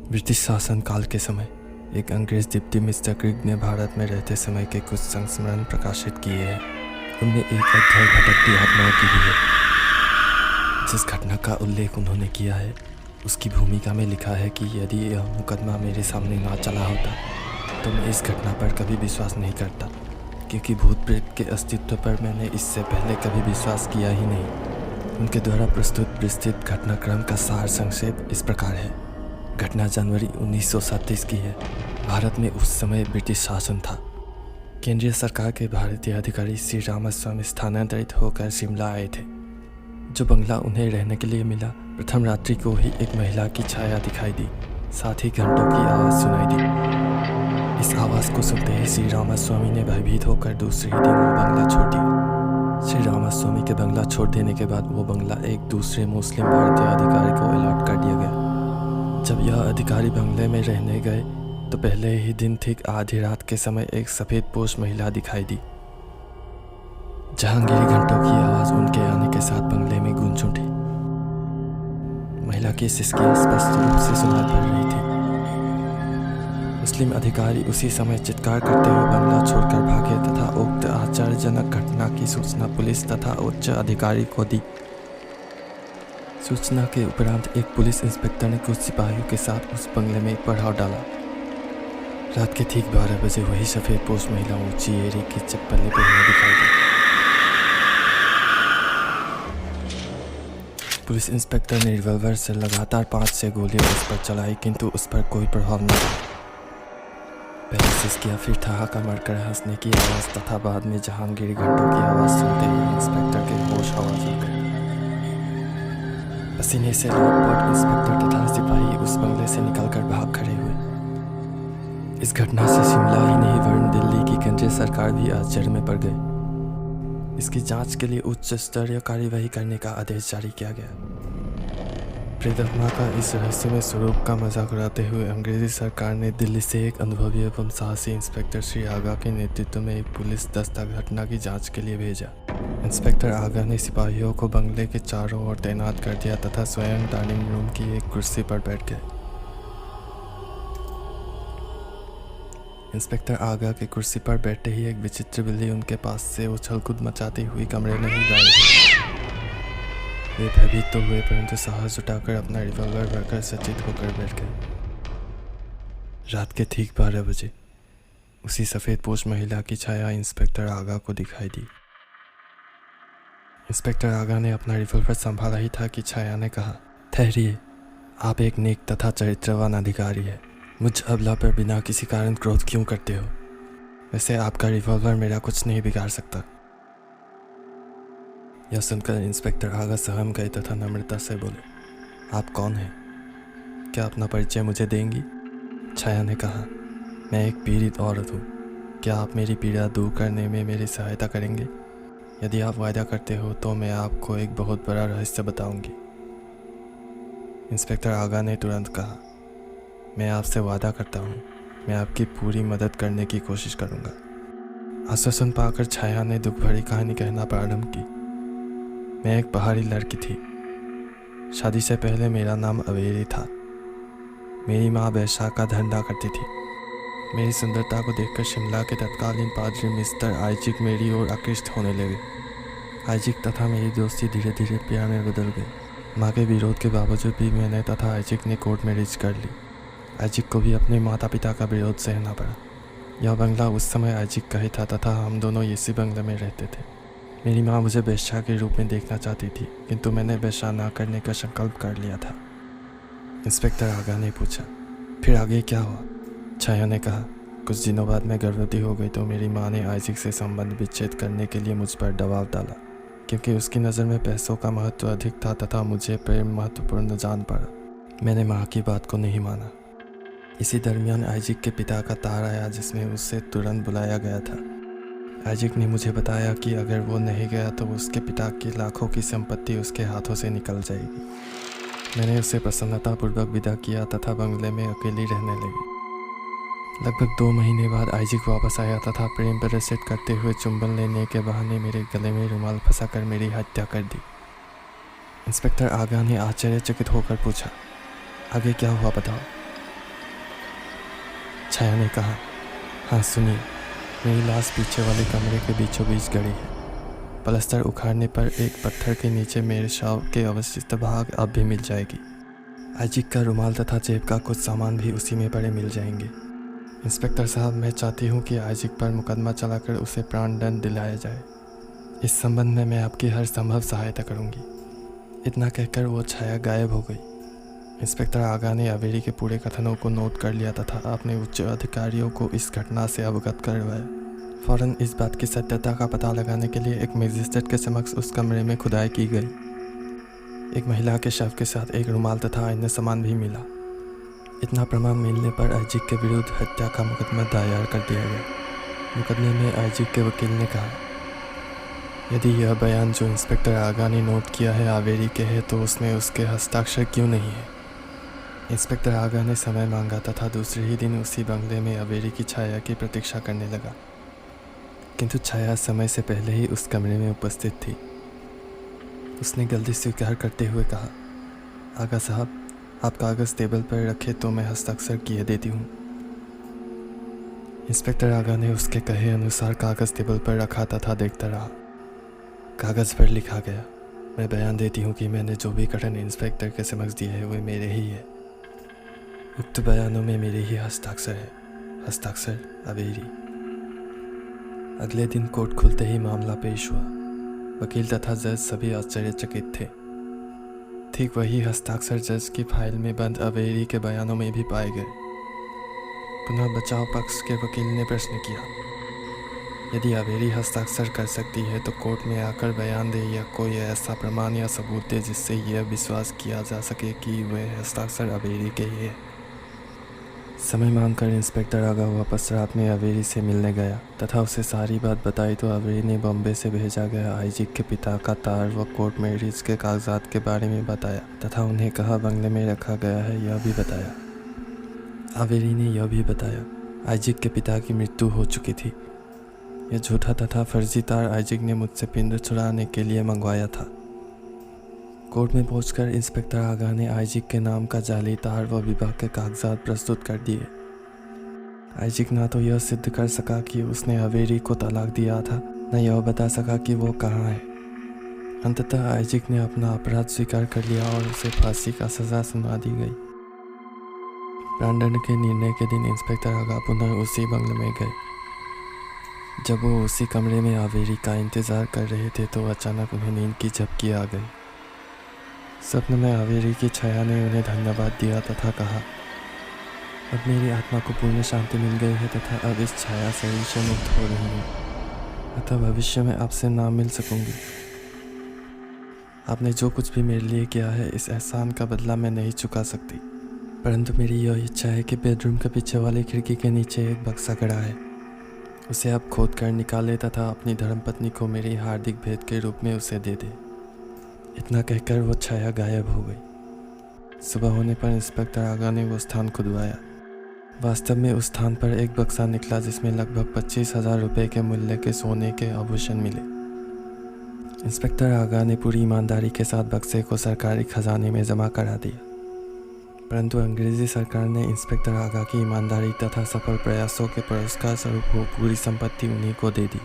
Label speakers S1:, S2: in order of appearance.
S1: British शासनकाल के समय एक अंग्रेज डिप्टी मिस्टर क्रिग ने भारत में रहते समय के कुछ संस्मरण प्रकाशित किए हैं। उनमें एक अध्याय भटकती आत्माओं की भी है। जिस घटना का उल्लेख उन्होंने किया है उसकी भूमिका में लिखा है कि यदि यह मुकदमा मेरे सामने ना चला होता तो मैं इस घटना पर कभी विश्वास नहीं करता, क्योंकि भूत प्रेत के अस्तित्व पर मैंने इससे पहले कभी विश्वास किया ही नहीं। उनके द्वारा प्रस्तुत विस्तृत घटनाक्रम का सार संक्षेप इस प्रकार है। घटना जनवरी 1937 की है। भारत में उस समय ब्रिटिश शासन था। केंद्रीय सरकार के भारतीय अधिकारी श्री रामास्वामी स्थानांतरित होकर शिमला आए थे। जो बंगला उन्हें रहने के लिए मिला, प्रथम रात्रि को ही एक महिला की छाया दिखाई दी, साथ ही घंटों की आवाज़ सुनाई दी। इस आवाज़ को सुनते ही श्री रामास्वामी ने भयभीत होकर दूसरे ही दिन वो बंगला छोड़ दिया। श्री रामास्वामी के बंगला छोड़ देने के बाद वो बंगला एक दूसरे मुस्लिम भारतीय अधिकारी को अलॉट कर दिया गया। जब यह अधिकारी बंगले में रहने गए तो पहले ही दिन ठीक आधी रात के समय एक सफ़ेद पोश महिला दिखाई दी। जहांगीरी घंटों की आवाज़ उनके आने के साथ बंगले में गूंज उठी। महिला की सिसकियां स्पष्ट रूप से सुनाई पड़ रही थी। मुस्लिम अधिकारी उसी समय चित्कार करते हुए बंगला छोड़कर भागे तथा उक्त आश्चर्यजनक घटना की सूचना पुलिस तथा उच्च अधिकारी को दी। सूचना के उपरांत एक पुलिस इंस्पेक्टर ने कुछ सिपाहियों के साथ उस बंगले में एक पड़ाव डाला। रात के ठीक 12 बजे वही सफ़ेद पोश महिला ऊंची एड़ी की चप्पलें पहने दिखाई दी। पुलिस इंस्पेक्टर ने रिवॉल्वर से लगातार 5 से गोलियां उस पर चलाई, किंतु उस पर कोई प्रभाव नहीं पड़ा। पहले सिसकियां, फिर ठहाका मारकर हंसने की आवाज़ तथा बाद में जहांगीरी घंटों की आवाज़ सुनते ही इंस्पेक्टर के होश हवास उड़ गए। पसीने से लौटपट इंस्पेक्टर तथा सिपाही उस बंगले से निकलकर भाग खड़े हुए। इस घटना से शिमला ही नहीं वरन दिल्ली की केंद्रीय सरकार भी आश्चर्य में पड़ गई। इसकी जांच के लिए उच्च स्तरीय कार्यवाही करने का आदेश जारी किया गया। प्रेतात्मा का इस रहस्यमय स्वरूप का मजाक उड़ाते हुए अंग्रेजी सरकार ने दिल्ली से एक अनुभवी एवं साहसी इंस्पेक्टर श्री आगा के नेतृत्व में एक पुलिस दस्ता घटना की जांच के लिए भेजा। इंस्पेक्टर आगा ने सिपाहियों को बंगले के चारों ओर तैनात कर दिया तथा स्वयं डाइनिंग रूम की एक कुर्सी पर बैठ गए। इंस्पेक्टर आगा की कुर्सी पर बैठते ही एक विचित्र बिल्ली उनके पास से उछल कूद मचाती हुई कमरे में ही गायब। वे भयभीत तो हुए, परंतु साहस जुटाकर अपना रिवॉल्वर भरकर सचेत होकर बैठ गए। रात के ठीक 12 बजे उसी सफ़ेद पोश महिला की छाया इंस्पेक्टर आगा को दिखाई दी। इंस्पेक्टर आगा ने अपना रिवॉल्वर संभाला ही था कि छाया ने कहा, ठहरिए, आप एक नेक तथा चरित्रवान अधिकारी है। मुझ अबला पर बिना किसी कारण क्रोध क्यों करते हो? वैसे आपका रिवॉल्वर मेरा कुछ नहीं बिगाड़ सकता। यह सुनकर इंस्पेक्टर आगा सहम गए तथा नम्रता से बोले, आप कौन हैं? क्या अपना परिचय मुझे देंगी? छाया ने कहा, मैं एक पीड़ित औरत हूँ। क्या आप मेरी पीड़ा दूर करने में मेरी सहायता करेंगे? यदि आप वायदा करते हो तो मैं आपको एक बहुत बड़ा रहस्य बताऊंगी। इंस्पेक्टर आगा ने तुरंत कहा, मैं आपसे वादा करता हूँ, मैं आपकी पूरी मदद करने की कोशिश करूँगा। आश्वासन पाकर छाया ने दुख भरी कहानी कहना प्रारंभ की। मैं एक पहाड़ी लड़की थी। शादी से पहले मेरा नाम अवेरी था। मेरी माँ वैशाख का धंधा करती थी। मेरी सुंदरता को देखकर शिमला के तत्कालीन पादरी मिस्टर आइजिक मेरी ओर आकृष्ट होने लगे। आइजिक तथा मेरी दोस्ती धीरे धीरे प्यार में बदल गई। माँ के विरोध के बावजूद भी मैंने तथा आइजिक ने कोर्ट मैरिज कर ली। आइजिक को भी अपने माता पिता का विरोध सहना पड़ा। यह बंगला उस समय आइजिक का ही था तथा हम दोनों इसी बंगले में रहते थे। मेरी माँ मुझे वेश्या के रूप में देखना चाहती थी, किंतु मैंने वेश्या ना करने का संकल्प कर लिया था। इंस्पेक्टर आगा ने पूछा, फिर आगे क्या हुआ? छाया ने कहा, कुछ दिनों बाद मैं गर्भवती हो गई तो मेरी माँ ने आइजिक से संबंध विच्छेद करने के लिए मुझ पर दबाव डाला, क्योंकि उसकी नज़र में पैसों का महत्व अधिक था तथा मुझे प्रेम महत्वपूर्ण जान पड़ा। मैंने माँ की बात को नहीं माना। इसी दरमियान आइजिक के पिता का तार आया, जिसमें उसे तुरंत बुलाया गया था। आइजिक ने मुझे बताया कि अगर वो नहीं गया तो उसके पिता की लाखों की संपत्ति उसके हाथों से निकल जाएगी। मैंने उसे प्रसन्नतापूर्वक विदा किया तथा बंगले में अकेली रहने लगी। लगभग 2 महीने बाद आइजिक वापस आया तथा प्रेम प्रदर्शित करते हुए चुंबन लेने के बहाने मेरे गले में रुमाल फंसाकर मेरी हत्या कर दी। इंस्पेक्टर आगा ने आश्चर्यचकित होकर पूछा, आगे क्या हुआ बताओ। छाया ने कहा, हाँ सुनिए, मेरी लाश पीछे वाले कमरे के बीचों बीच गड़ी है। पलस्तर उखाड़ने पर एक पत्थर के नीचे मेरे शव के अवशिष्ट भाग अब भी मिल जाएगी। आइजिक का रुमाल तथा जेब का कुछ सामान भी उसी में पड़े मिल जाएंगे। इंस्पेक्टर साहब, मैं चाहती हूँ कि आइजिक पर मुकदमा चलाकर उसे प्राणदंड दिलाया जाए। इस संबंध में मैं आपकी हर संभव सहायता करूँगी। इतना कहकर वो छाया गायब हो गई। इंस्पेक्टर आगा ने अवेरी के पूरे कथनों को नोट कर लिया तथा अपने उच्च अधिकारियों को इस घटना से अवगत करवाया। फौरन इस बात की सत्यता का पता लगाने के लिए एक मजिस्ट्रेट के समक्ष उस कमरे में खुदाई की गई। एक महिला के शव के साथ एक रुमाल तथा अन्य सामान भी मिला। इतना प्रमाण मिलने पर आइजिक के विरुद्ध हत्या का मुकदमा दायर कर दिया गया। मुकदमे में आइजिक के वकील ने कहा, यदि यह बयान जो इंस्पेक्टर आगा ने नोट किया है अवेरी के है तो उसमें उसके हस्ताक्षर क्यों नहीं है। इंस्पेक्टर आगा ने समय मांगा तथा दूसरे ही दिन उसी बंगले में अवेरी की छाया की प्रतीक्षा करने लगा, किंतु छाया समय से पहले ही उस कमरे में उपस्थित थी। उसने गलती स्वीकार करते हुए कहा, आगा साहब, आप कागज़ टेबल पर रखे तो मैं हस्ताक्षर किए देती हूँ। इंस्पेक्टर आगा ने उसके कहे अनुसार कागज़ टेबल पर रखा तथा देखता रहा। कागज़ पर लिखा गया, मैं बयान देती हूँ कि मैंने जो भी कथन इंस्पेक्टर के समक्ष दिए है वे मेरे ही है। उक्त बयानों में मेरे ही हस्ताक्षर है। हस्ताक्षर अवेरी। अगले दिन कोर्ट खुलते ही मामला पेश हुआ। वकील तथा जज सभी आश्चर्यचकित थे। ठीक वही हस्ताक्षर जज की फाइल में बंद अवेरी के बयानों में भी पाए गए। पुनः बचाव पक्ष के वकील ने प्रश्न किया, यदि अवेरी हस्ताक्षर कर सकती है तो कोर्ट में आकर बयान दे या कोई ऐसा प्रमाण या सबूत दे जिससे यह विश्वास किया जा सके कि वह हस्ताक्षर अवेरी के ही है। समय मांगकर इंस्पेक्टर आगा वापस रात में अवेरी से मिलने गया तथा उसे सारी बात बताई तो अवेरी ने बॉम्बे से भेजा गया आइजिक के पिता का तार व कोर्ट मैरिज के कागजात के बारे में बताया तथा उन्हें कहाँ बंगले में रखा गया है यह भी बताया। अवेरी ने यह भी बताया आइजिक के पिता की मृत्यु हो चुकी थी। यह झूठा तथा फर्जी तार आइजिक ने मुझसे पिंड छुड़ाने के लिए मंगवाया था। कोर्ट में पहुंचकर इंस्पेक्टर आगा ने आइजिक के नाम का जाली तार व विवाह के कागजात प्रस्तुत कर दिए। आइजिक ना तो यह सिद्ध कर सका कि उसने अवेरी को तलाक दिया था, न यह बता सका कि वो कहाँ है। अंततः आइजिक ने अपना अपराध स्वीकार कर लिया और उसे फांसी का सजा सुना दी गई। प्राणदंड के निर्णय के दिन इंस्पेक्टर आगा पुनः उसी बंगले में गए। जब वो उसी कमरे में अवेरी का इंतजार कर रहे थे तो अचानक उन्हें नींद की झपकी आ गई। स्वप्न में अवेरी की छाया ने उन्हें धन्यवाद दिया तथा कहा, अब मेरी आत्मा को पूर्ण शांति मिल गई है तथा अब इस छाया शरीर से मुक्त हो रही हूँ, अतः भविष्य में आपसे ना मिल सकूंगी। आपने जो कुछ भी मेरे लिए किया है इस एहसान का बदला मैं नहीं चुका सकती, परंतु मेरी यह इच्छा है कि बेडरूम के पीछे वाली खिड़की के नीचे एक बक्सा गड़ा है, उसे आप खोद कर निकाले तथा अपनी धर्मपत्नी को मेरी हार्दिक भेंट के रूप में उसे दे दे। इतना कहकर वो छाया गायब हो गई। सुबह होने पर इंस्पेक्टर आगा ने वो स्थान खुदवाया। वास्तव में उस स्थान पर एक बक्सा निकला जिसमें लगभग 25,000 रुपये के मूल्य के सोने के आभूषण मिले। इंस्पेक्टर आगा ने पूरी ईमानदारी के साथ बक्से को सरकारी खजाने में जमा करा दिया, परंतु अंग्रेजी सरकार ने इंस्पेक्टर आगा की ईमानदारी तथा सफल प्रयासों के पुरस्कार स्वरूप वो पूरी संपत्ति उन्हीं को दे दी।